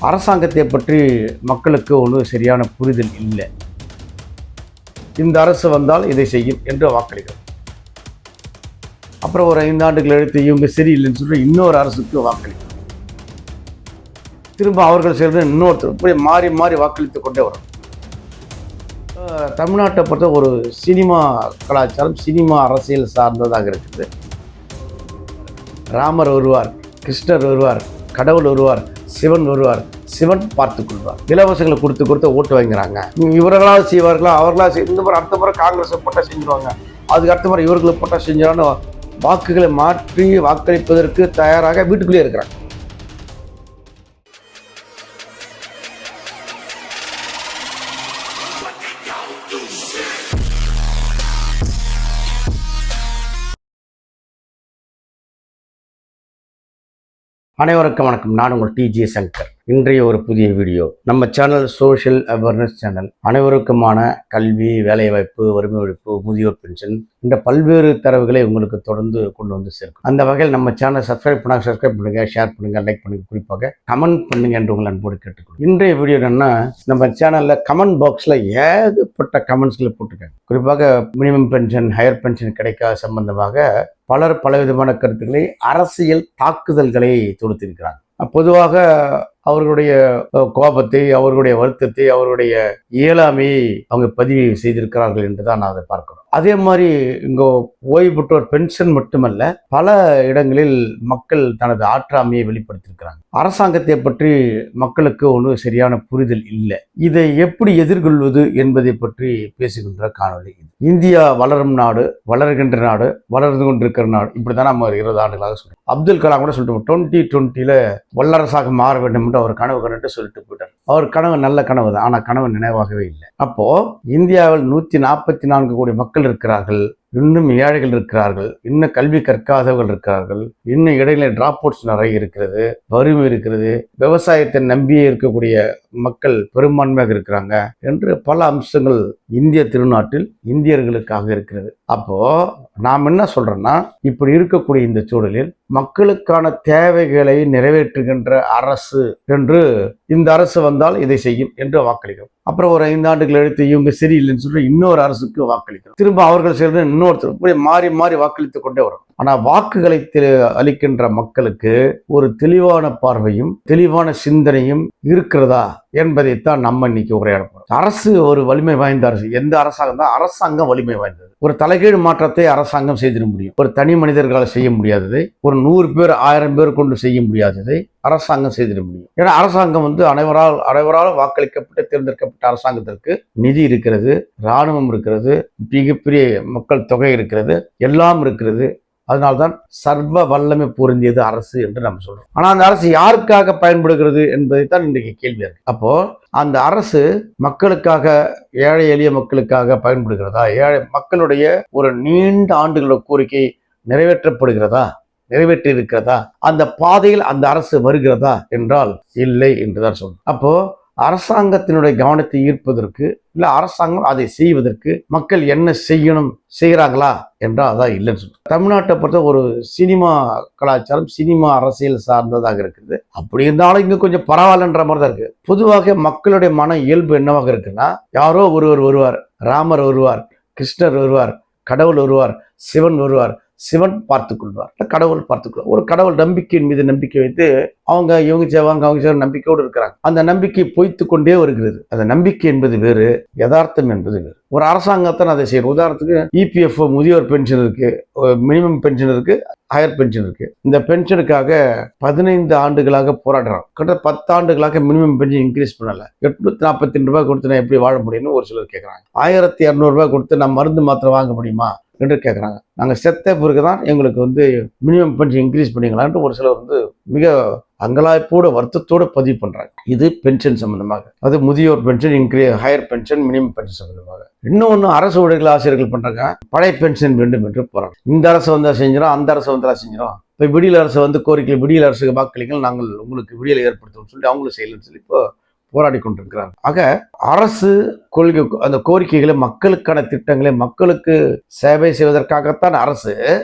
அரசாங்கத்தை பற்றி மக்களுக்கு ஒன்றும் சரியான புரிதல் இல்லை. இந்த அரசு வந்தால் இதை செய்யும் என்று வாக்களிக்கிறோம். அப்புறம் ஒரு 5 ஆண்டுகள் எடுத்து இவங்க சரியில்லைன்னு சொல்லி இன்னொரு அரசுக்கு வாக்களிக்கிறோம். திரும்ப அவர்கள் சேர்ந்து இன்னொருத்தர் இப்படி மாறி மாறி வாக்களித்து கொண்டே வரும். தமிழ்நாட்டை பொறுத்த ஒரு சினிமா கலாச்சாரம், சினிமா அரசியல் சார்ந்ததாக இருக்குது. ராமர் வருவார், கிருஷ்ணர் வருவார், கடவுள் வருவார், சிவன் வருவார், சிவன் பார்த்து கொள்வார். இலவசங்களை கொடுத்து ஓட்டு வாங்கிறாங்க. இவர்களாவது செய்வார்களா, அவர்களாக இந்த முறை அடுத்த முறை காங்கிரஸை போட்டால் செஞ்சுருவாங்க, அதுக்கு அடுத்த முறை இவர்களை போட்டால் செஞ்சிடான்னு வாக்குகளை மாற்றி வாக்களிப்பதற்கு தயாராக வீட்டுக்குள்ளேயே இருக்கிறாங்க. அனைவருக்கும் வணக்கம். நான் உங்கள் டிஜே சங்கர். இன்றைய ஒரு புதிய வீடியோ. நம்ம சேனல் சோஷியல் அவேர்னஸ் சேனல். அனைவருக்குமான கல்வி, வேலைவாய்ப்பு, வறுமை ஒழிப்பு, முதியோர் பென்ஷன் இந்த பல்வேறு தரவுகளை உங்களுக்கு தொடர்ந்து கொண்டு வந்து சேர்க்கும். அந்த வகையில் நம்ம சேனலை சப்ஸ்கிரைப் பண்ணுங்க, ஷேர் பண்ணுங்க, லைக் பண்ணுங்க, குறிப்பாக கமெண்ட் பண்ணுங்க என்று உங்கள் அன்போடு கேட்டுக்கொள்ளும். இன்றைய வீடியோ என்னன்னா, நம்ம சேனல்ல கமெண்ட் பாக்ஸ்ல ஏகப்பட்ட கமெண்ட்ஸ்களை போட்டிருக்காங்க. குறிப்பாக மினிமம் பென்ஷன், ஹையர் பென்ஷன் கிடைக்காத சம்பந்தமாக பலர் பலவிதமான கருத்துக்களை, அரசியல் தாக்குதல்களை தொடுத்திருக்கிறாங்க. பொதுவாக அவர்களுடைய கோபத்தை, அவர்களுடைய வருத்தத்தை, அவர்களுடைய இயலாமையை அவங்க பதிவு செய்திருக்கிறார்கள் என்றுதான் நான் அதை பார்க்கிறோம். அதே மாதிரி இங்கே ஓய்வு பெற்றோர் பென்ஷன் மட்டுமல்ல, பல இடங்களில் மக்கள் தனது ஆற்றாமையை வெளிப்படுத்தியிருக்கிறாங்க. அரசாங்கத்தை பற்றி மக்களுக்கு ஒன்றும் சரியான புரிதல் இல்லை. இதை எப்படி எதிர்கொள்வது என்பதை பற்றி பேசுகின்ற காணொலி இது. இந்தியா வளரும் நாடு, வளர்கின்ற நாடு, வளர்ந்து கொண்டிருக்கிற நாடு, இப்படிதான் நம்ம 20 ஆண்டுகளாக சொல்றோம். அப்துல் கலாம் கூட சொல்லிட்டு 2020 வல்லரசாக மாற வேண்டும் என்று அவர் கனவு கண்டுட்டு சொல்லிட்டு போயிட்டார். அவர் கனவு நல்ல கனவு தான், ஆனால் கனவு நினைவாகவே இல்லை. அப்போ இந்தியாவில் 144 கோடி மக்கள் இருக்கிறார்கள். இன்னும் ஏழைகள் இருக்கிறார்கள், இன்னும் கல்வி கற்காதவர்கள் இருக்கிறார்கள், இன்னும் இடையில டிராப் அவுட்ஸ் நிறைய இருக்கிறது, வறுமை இருக்கிறது, விவசாயத்தை நம்பியே இருக்கக்கூடிய மக்கள் பெரும்பான்மையாக இருக்கிறாங்க என்று பல அம்சங்கள் இந்திய திருநாட்டில் இந்தியர்களுக்காக இருக்கிறது. அப்போ நாம் என்ன சொல்றோம்னா, இப்படி இருக்கக்கூடிய இந்த சூழலில் மக்களுக்கான தேவைகளை நிறைவேற்றுகின்ற அரசு என்று இந்த அரசு வந்தால் இதை செய்யும் என்று வாக்களிக்கிறோம். அப்புறம் ஒரு 5 ஆண்டுகள் எடுத்து இவங்க சரியில்லைன்னு சொல்லி இன்னொரு அரசுக்கு வாக்களிக்கிறோம். திரும்ப அவர்கள் சேர்ந்து இன்னொருத்தர் இப்படி மாறி மாறி வாக்களித்து கொண்டே வரும். ஆனா வாக்குகளை அளிக்கின்ற மக்களுக்கு ஒரு தெளிவான பார்வையும் தெளிவான சிந்தனையும் இருக்கிறதா என்பதைத்தான் நம்ம இன்னைக்கு உரையாட போறோம். அரசு ஒரு வலிமை வாய்ந்த அரசு. எந்த அரசாங்கம் தான்? அரசாங்கம் வலிமை வாய்ந்தது. ஒரு தலைகீழ் மாற்றத்தை அரசாங்கம் செய்திட முடியும். ஒரு தனி மனிதர்களால் செய்ய முடியாததை, ஒரு 100 பேர் 1000 பேர் கொண்டு செய்ய முடியாததை அரசாங்கம் செய்திட முடியும். ஏன்னா அரசாங்கம் அனைவரால் வாக்களிக்கப்பட்டு தேர்ந்தெடுக்கப்பட்ட அரசாங்கத்திற்கு நிதி இருக்கிறது, இராணுவம் இருக்கிறது, மிகப்பெரிய மக்கள் தொகை இருக்கிறது, எல்லாம் இருக்கிறது. அதனால்தான் சர்வ வல்லமை பொருந்தியது அரசு என்று நம்ம சொல்றோம். ஆனா அந்த அரசு யாருக்காக பயன்படுகிறது என்பதைத்தான் இன்றைக்கு கேள்வியா இருக்கு. அப்போ அந்த அரசு மக்களுக்காக, ஏழை எளிய மக்களுக்காக பயன்படுகிறதா? ஏழை மக்களுடைய ஒரு நீண்ட ஆண்டுகளோட கோரிக்கை நிறைவேற்றப்படுகிறதா, நிறைவேற்றி இருக்கிறதா? அந்த பாதையில் அந்த அரசு வருகிறதா என்றால் இல்லை என்றுதான் சொல்லணும். அப்போ அரசாங்கத்தினுடைய கவனத்தை ஈர்ப்பதற்கு, இல்ல அரசாங்கம் அதை செய்வதற்கு மக்கள் என்ன செய்யணும், செய்கிறாங்களா என்றால் அதான் இல்லைன்னு சொல்றோம். தமிழ்நாட்டை பொறுத்த ஒரு சினிமா கலாச்சாரம், சினிமா அரசியல் சார்ந்ததாக இருக்குது. அப்படி இருந்தாலும் இங்க கொஞ்சம் பரவாயில்லன்ற மாதிரி தான் இருக்கு. பொதுவாக மக்களுடைய மன இயல்பு என்னவாக இருக்குன்னா, யாரோ ஒருவர் வருவார், ராமர் வருவார், கிருஷ்ணர் வருவார், கடவுள் வருவார், சிவன் வருவார், சிவன் பார்த்து கொள்வார், கடவுள் பார்த்துக்கொள்வார். ஒரு கடவுள் நம்பிக்கையின் மீது நம்பிக்கை வைத்து இவங்க செய்வாங்க, அவங்க செய்வாங்க நம்பிக்கையோடு இருக்கிறாங்க. அந்த நம்பிக்கை பொய்த்து கொண்டே வருகிறது. அந்த நம்பிக்கை என்பது வேறு, யதார்த்தம் என்பது வேறு. ஒரு அரசாங்கத்தான் அதை செய்யும். உதாரணத்துக்கு EPF முதியோர் பென்ஷன் இருக்கு, மினிமம் பென்ஷன் இருக்கு, ஹையர் பென்ஷன் இருக்கு. இந்த பென்ஷனுக்காக 15 ஆண்டுகளாக போராடுறோம். கிட்ட 10 ஆண்டுகளாக மினிமம் பென்ஷன் இன்க்ரீஸ் பண்ணல. 842 ரூபாய் கொடுத்து நான் எப்படி வாழ முடியும்னு ஒரு சிலர் கேட்கறாங்க. 1200 ரூபாய் கொடுத்து நான் மருந்து மாத்திரை வாங்க முடியுமா என்று கேட்குறாங்க. நாங்கள் செத்த பிறகு தான் எங்களுக்கு மினிமம் பென்ஷன் இன்க்ரீஸ் பண்ணிக்கலான்ட்டு ஒரு சிலர் மிக அங்கலாய்ப்போடு வருத்தத்தோடு பதிவு பண்ணுறாங்க. இது பென்ஷன் சம்பந்தமாக, அது முதியோர் pension higher pension, minimum pension சம்பந்தமாக. இன்னொன்று அரசு ஊழியர்கள், ஆசிரியர்கள் பண்ணுறாங்க, பழைய பென்ஷன் வேண்டும் என்று போகிறாங்க. இந்த அரசு வந்தால் செஞ்சிடும், அந்த அரசு வந்தால் செஞ்சிடும். இப்போ விடியல் அரசு கோரிக்கை, விடியல் அரசுக்கு வாக்களிங்கள், நாங்கள் உங்களுக்கு விடியலை ஏற்படுத்தணும்னு சொல்லி அவங்களும் செய்யலன்னு சொல்லி இப்போ போராடி கொண்டிருக்கிறாங்க. ஆக அரசு கொள்கை, அந்த கோரிக்கைகளை, மக்களுக்கான திட்டங்களை, மக்களுக்கு சேவை செய்வதற்காகத்தான் அரசு.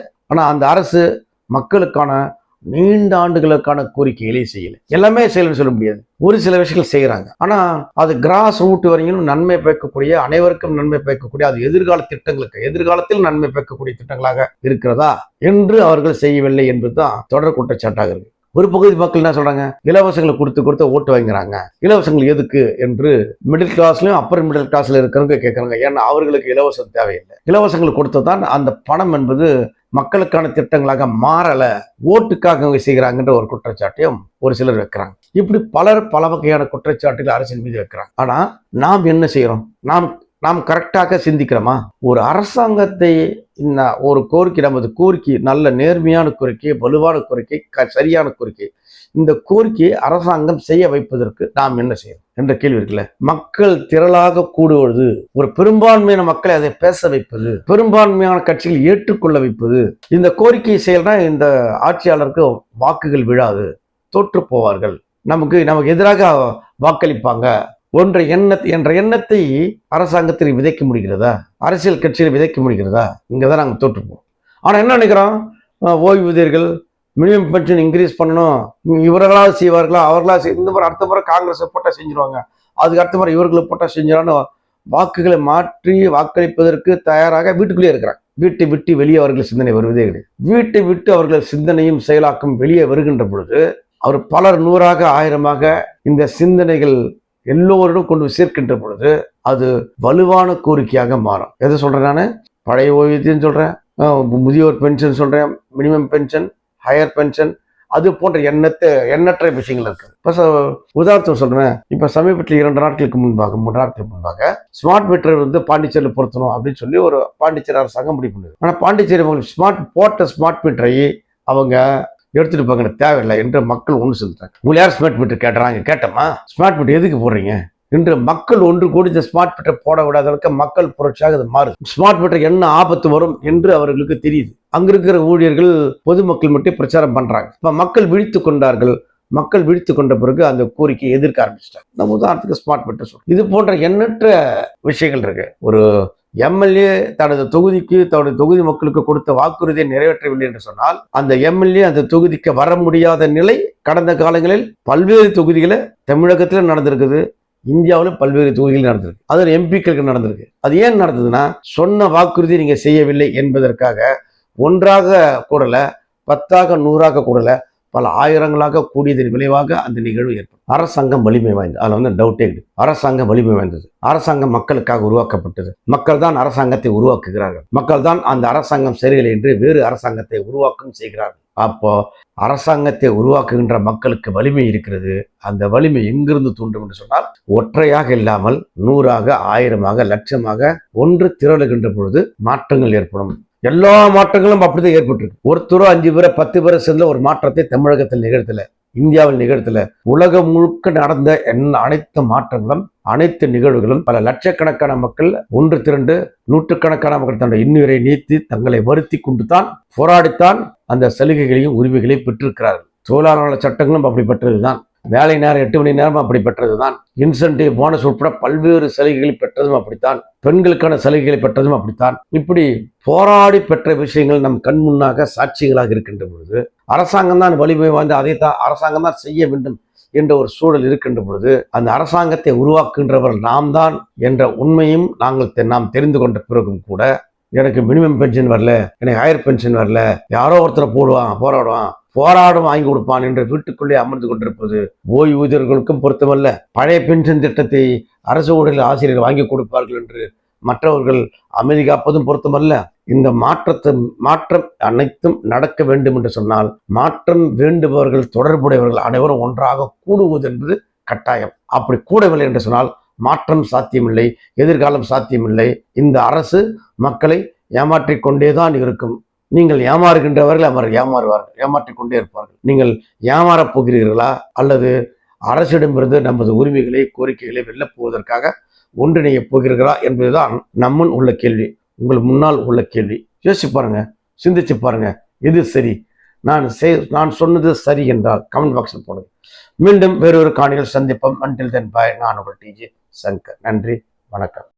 ஆனால் அந்த அரசு மக்களுக்கான நீண்ட ஆண்டுகளுக்கான கோரிக்கைகளை செய்யல. எல்லாமே செய்யலன்னு சொல்ல முடியாது, ஒரு சில விஷயங்கள் செய்யறாங்க. ஆனா அது கிராஸ் ரூட் வரையிலும் நன்மை பயக்கக்கூடிய, அனைவருக்கும் நன்மை பயக்கக்கூடிய, அது எதிர்கால திட்டங்களுக்கு எதிர்காலத்தில் நன்மை பயக்கக்கூடிய திட்டங்களாக இருக்கிறதா என்று அவர்கள் செய்யவில்லை என்பதுதான் தொடர் குற்றச்சாட்டாக இருக்கு. ஒரு பகுதி மக்கள் என்ன சொல்றாங்க, இலவசங்களை கொடுத்து ஓட்டு வாங்குறாங்க. இலவசங்கள் எதுக்கு என்று மிடில் கிளாஸ்லயும் அப்பர் மிடில் கிளாஸ்ல இருக்கிறவங்க கேட்கறாங்க. ஏன்னா அவர்களுக்கு இலவசம் தேவையில்லை. இலவசங்கள் கொடுத்ததான் அந்த பணம் என்பது மக்களுக்கான திட்டங்களாக மாறல, ஓட்டுக்காக செய்கிறாங்கன்ற ஒரு குற்றச்சாட்டையும் ஒரு சிலர் வைக்கிறாங்க. இப்படி பலர் பல வகையான குற்றச்சாட்டுகள் அரசின் மீது வைக்கிறாங்க. ஆனா நாம் என்ன செய்யறோம்? நாம் கரெக்டாக சிந்திக்கிறோமா? ஒரு அரசாங்கத்தை ஒரு கோரிக்கை, நமது கோரிக்கை நல்ல நேர்மையான கோரிக்கை, வலுவான கோரிக்கை, சரியான கோரிக்கை, இந்த கோரிக்கையை அரசாங்கம் செய்ய வைப்பதற்கு நாம் என்ன செய்யணும் என்ற கேள்வி இருக்குல்ல. மக்கள் திரளாக கூடுவது, ஒரு பெரும்பான்மையான மக்களை அதை பேச வைப்பது, பெரும்பான்மையான கட்சிகள் ஏற்றுக்கொள்ள வைப்பது, இந்த கோரிக்கையை செய்யலனா இந்த ஆட்சியாளருக்கு வாக்குகள் விழாது, தோற்று போவார்கள், நமக்கு எதிராக வாக்களிப்பாங்க என்ற எண்ணத்தை அரசாங்கத்தில் விதைக்க முடிகிறதா? அரசியல் கட்சியில் விதைக்க முடிகிறதா? இங்கதான் நாங்கள் தோற்றுப்போம். ஆனா என்ன நினைக்கிறோம், ஓய்வூதியர்கள் மினிமம் பென்ஷன் இன்க்ரீஸ் பண்ணணும், இவர்களாவது செய்வார்களா, அவர்களா இந்த மாதிரி அடுத்த முறை காங்கிரஸ் போட்டா செஞ்சிருவாங்க, அதுக்கு அடுத்த முறை இவர்களை போட்டா செஞ்சிடான்னு வாக்குகளை மாற்றி வாக்களிப்பதற்கு தயாராக வீட்டுக்குள்ளேயே இருக்கிறாங்க. வீட்டை விட்டு வெளியே அவர்கள் சிந்தனை வருவதே கிடையாது. வீட்டை விட்டு அவர்கள் சிந்தனையும் செயலாக்கம் வெளியே வருகின்ற பொழுது அவர் பலர் நூறாக ஆயிரமாக இந்த சிந்தனைகள் எல்லோரும் கொண்டு சேர்க்கின்ற பொழுது அது வலுவான கோரிக்கையாக மாறும். எதை சொல்றேன் நான்? பழைய ஓய்வூதியம் சொல்றேன், முதியோர் பென்ஷன் சொல்றேன், மினிமம் பென்ஷன், ஹையர் பென்ஷன், அது போன்ற எண்ணற்ற விஷயங்கள் இருக்கு. இப்போ உதாரணம் சொல்றேன், இப்ப சமீபத்தில் 3 நாட்களுக்கு முன்பாக ஸ்மார்ட் மீட்டர் பாண்டிச்சேரியில் பொருத்தணும் அப்படின்னு சொல்லி ஒரு பாண்டிச்சேரி அரசாங்கம் முடிவு பண்ணுது. ஆனா பாண்டிச்சேரி ஸ்மார்ட் மீட்டரை அவங்க எடுத்துட்டு போங்க, தேவையில்லை என்று மக்கள் ஒன்று செலுத்தாங்க. உங்களை யார் ஸ்மார்ட் மீட்டர் கேட்டுறாங்க? கேட்டோமா? ஸ்மார்ட் மீட்டர் எதுக்கு போடுறீங்க என்று மக்கள் ஒன்று கூடி இந்த ஸ்மார்ட் மீட்டர் போட விடாதவருக்கு மக்கள் புரட்சியாக அது மாறுது. ஸ்மார்ட் மீட்டர் என்ன ஆபத்து வரும் என்று அவர்களுக்கு தெரியுது. அங்க இருக்கிற ஊழியர்கள் பொதுமக்கள் மட்டும் பிரச்சாரம் பண்றாங்க. இப்ப மக்கள் விழித்து கொண்டார்கள். மக்கள் விழித்து கொண்ட பிறகு அந்த கோரிக்கையை எதிர்க்க ஆரம்பிச்சிட்டாங்க. நம்ம உதாரணத்துக்கு ஸ்மார்ட் மீட்டர் சொல்றோம். இது போன்ற எண்ணற்ற விஷயங்கள் இருக்கு. ஒரு எம்எல்ஏ தனது தொகுதி மக்களுக்கு கொடுத்த வாக்குறுதியை நிறைவேற்றவில்லை என்று சொன்னால் அந்த எம்எல்ஏ அந்த தொகுதிக்கு வர முடியாத நிலை கடந்த காலங்களில் பல்வேறு தொகுதிகளை தமிழகத்தில் நடந்திருக்குது, இந்தியாவிலும் பல்வேறு தொகுதிகள் நடந்திருக்கு, அதில் எம்பிக்களுக்கு நடந்திருக்கு. அது ஏன் நடந்ததுன்னா, சொன்ன வாக்குறுதி நீங்க செய்யவில்லை என்பதற்காக ஒன்றாக கூடல, 10ஆக 100ஆக கூடல, பல ஆயிரங்களாக கூடியதன் விளைவாக அந்த நிகழ்வு ஏற்படும். அரசாங்கம் வலிமை வாய்ந்தது, அதுல டவுட்டே கிடையாது. அரசாங்கம் வலிமை வாய்ந்தது. அரசாங்கம் மக்களுக்காக உருவாக்கப்பட்டது. மக்கள் தான் அரசாங்கத்தை உருவாக்குகிறார்கள். மக்கள் தான் அந்த அரசாங்கம் சரியில்லை என்று வேறு அரசாங்கத்தை உருவாக்கம் செய்கிறார்கள். அப்போ அரசாங்கத்தை உருவாக்குகின்ற மக்களுக்கு வலிமை இருக்கிறது. அந்த வலிமை எங்கிருந்து தூண்டும் என்று சொன்னால், ஒற்றையாக இல்லாமல் 100ஆக 1000ஆக லட்சமாக ஒன்று திரளுகின்ற பொழுது மாற்றங்கள் ஏற்படும். எல்லா மாற்றங்களும் அப்படிதான் ஏற்பட்டிருக்கு. ஒருத்தரோ 5 பேரை 10 பேரை சேர்ந்த ஒரு மாற்றத்தை தமிழகத்தில் நிகழ்த்தல, இந்தியாவில் நிகழ்த்தல. உலகம் முழுக்க நடந்த அனைத்து மாற்றங்களும், அனைத்து நிகழ்வுகளும் பல லட்சக்கணக்கான மக்கள் ஒன்று திரண்டு, நூற்றுக்கணக்கான மக்கள் தன்னுடைய இன்னுயிரை நீத்தி தங்களை வருத்தி கொண்டு தான் போராடித்தான் அந்த சலுகைகளையும் உரிமைகளையும் பெற்றிருக்கிறார்கள். தொழிலாளர் சட்டங்களும் அப்படிப்பட்டதுதான். வேலை நேரம் 8 மணி நேரம் அப்படிப்பட்டதுதான். இன்சென்டிவ், போனஸ் உட்பட பல்வேறு சலுகைகளை பெற்றதும் அப்படித்தான். பெண்களுக்கான சலுகைகளை பெற்றதும் அப்படித்தான். இப்படி போராடி பெற்ற விஷயங்கள் நம் கண் முன்னாக சாட்சிகளாக இருக்கின்ற பொழுது, அரசாங்கம் தான் வலிமை வாய்ந்து அதைத்தான் அரசாங்கம் தான் செய்ய வேண்டும் என்ற ஒரு சூழல் இருக்கின்ற பொழுது, அந்த அரசாங்கத்தை உருவாக்குகின்றவர்கள் நாம் தான் என்ற உண்மையும் நாம் தெரிந்து கொண்ட பிறகும் கூட, எனக்கு மினிமம் பென்ஷன் வரல, எனக்கு ஹையர் பென்ஷன் வரல, யாரோ ஒருத்தரை போராடும் வாங்கி கொடுப்பான் என்று வீட்டுக்குள்ளே அமர்ந்து கொண்டிருப்பது ஓய்வூதியர்களுக்கும் பொருத்தமல்ல. பழைய பென்ஷன் திட்டத்தை அரசு ஊழியர்கள் ஆசிரியர்கள் வாங்கி கொடுப்பார்கள் என்று மற்றவர்கள் அமைதி காப்பதும் பொருத்தமல்ல. இந்த மாற்றம் அனைத்தும் நடக்க வேண்டும் என்று சொன்னால், மாற்றம் வேண்டுபவர்கள், தொடர்புடையவர்கள் அனைவரும் ஒன்றாக கூடுவது என்பது கட்டாயம். அப்படி கூடவில்லை என்று சொன்னால் மாற்றம் சாத்தியமில்லை, எதிர்காலம் சாத்தியமில்லை. இந்த அரசு மக்களை ஏமாற்றிக் கொண்டேதான் இருக்கும். நீங்கள் ஏமாறுகின்றவர்கள் அவர் ஏமாற்றிக் கொண்டே இருப்பார்கள். நீங்கள் ஏமாறப் போகிறீர்களா, அல்லது அரசிடமிருந்து நமது உரிமைகளை, கோரிக்கைகளை வெல்லப் போவதற்காக ஒன்றிணைய போகிறீர்களா என்பதுதான் நம்முன் உள்ள கேள்வி, உங்கள் முன்னால் உள்ள கேள்வி. யோசிச்சு பாருங்க, சிந்திச்சு பாருங்க, எது சரி? நான் சொன்னது சரி என்றால் கமெண்ட் பாக்ஸில் போடுங்க. மீண்டும் வேறொரு காணொளியில் சந்திப்போம். அன்டில் தென் பாய். நான் உங்கள் டிஜே சங்கர். நன்றி, வணக்கம்.